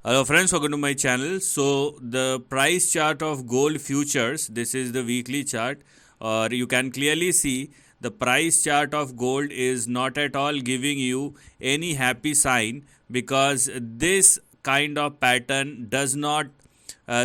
Hello friends, welcome to my channel. So the price chart of gold futures, this is the weekly chart, or you can clearly see the price chart of gold is not at all giving you any happy sign, because this kind of pattern does not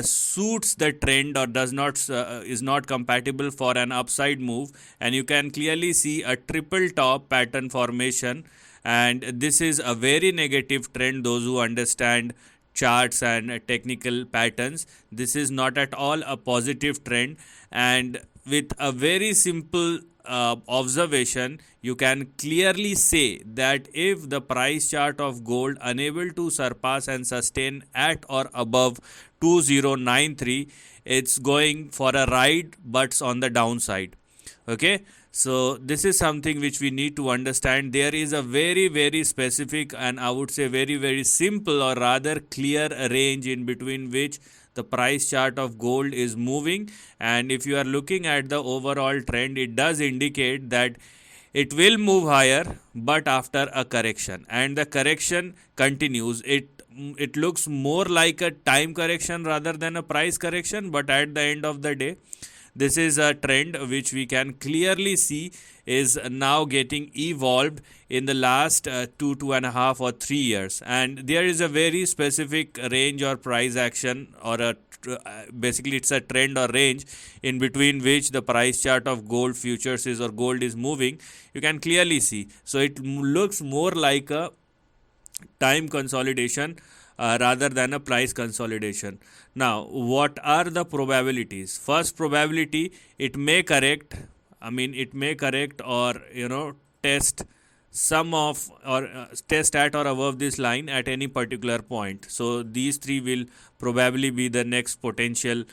suits the trend, or does not is not compatible for an upside move. And you can clearly see a triple top pattern formation, and this is a very negative trend. Those who understand charts and technical patterns, this is not at all a positive trend. And with a very simple observation, you can clearly say that if the price chart of gold unable to surpass and sustain at or above 2093, it's going for a ride but on the downside. Okay, so this is something which we need to understand. There is a very specific, and I would say very simple, or rather clear range in between which the price chart of gold is moving. And if you are looking at the overall trend, it does indicate that it will move higher but after a correction, and the correction continues. It looks more like a time correction rather than a price correction, but at the end of the day, this is a trend which we can clearly see is now getting evolved in the last 2.5 or 3 years. And there is a very specific range or price action, or basically it's a trend or range in between which the price chart of gold futures is, or gold is moving. You can clearly see. So it looks more like a time consolidation rather than a price consolidation. Now, what are the probabilities? First probability, it may correct. It may correct, or test some of, or test at or above this line at any particular point. So these three will probably be the next potential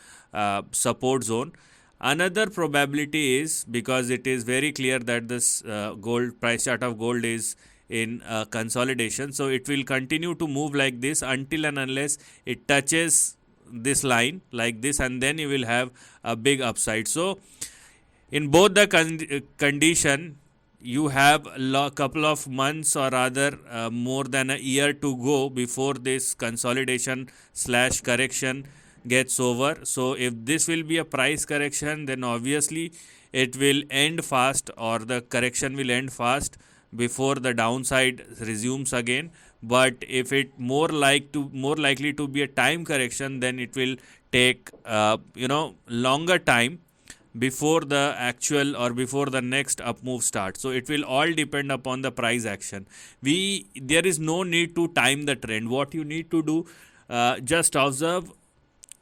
support zone. Another probability is, because it is very clear that this gold price chart of gold is in consolidation, so it will continue to move like this until and unless it touches this line like this, and then you will have a big upside. So in both the condition, you have a couple of months, or rather more than a year to go before this consolidation / correction gets over. So if this will be a price correction, then obviously it will end fast, or the correction will end fast before the downside resumes again. But if it more likely to be a time correction, then it will take longer time before the actual, or before the next up move starts. So it will all depend upon the price action. There is no need to time the trend. What you need to do, just observe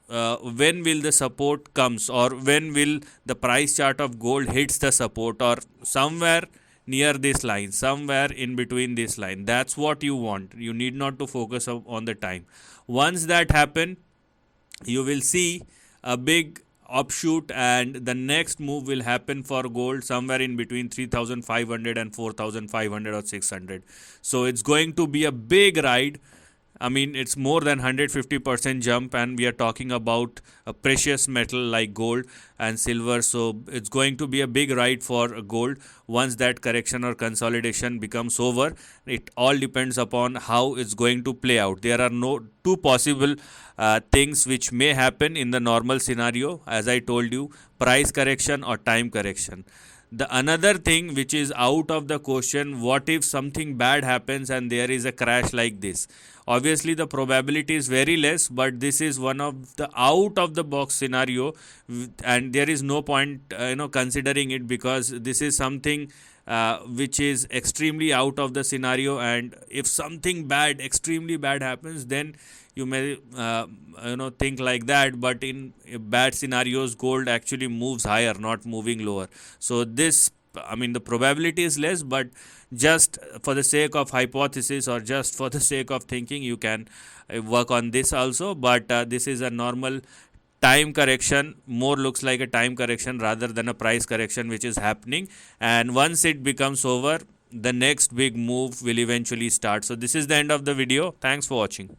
when will the support comes, or when will the price chart of gold hits the support, or somewhere near this line, somewhere in between this line. That's what you want. You need not to focus on the time. Once that happen, you will see a big offshoot, and the next move will happen for gold somewhere in between 3,500 and 4,500 or 600. So it's going to be a big ride. It's more than 150% jump, and we are talking about a precious metal like gold and silver. So it's going to be a big ride for gold once that correction or consolidation becomes over. It all depends upon how it's going to play out. There are no two possible things which may happen in the normal scenario. As I told you, price correction or time correction. The another thing which is out of the question, what if something bad happens and there is a crash like this? Obviously the probability is very less, but this is one of the out of the box scenario, and there is no point considering it, because this is something which is extremely out of the scenario. And if something bad, extremely bad happens, then you may think like that. But in bad scenarios, gold actually moves higher, not moving lower. So this, the probability is less, but just for the sake of hypothesis, or just for the sake of thinking, you can work on this also. But this is a normal time correction, more looks like a time correction rather than a price correction which is happening. And once it becomes over, the next big move will eventually start. So this is the end of the video. Thanks for watching.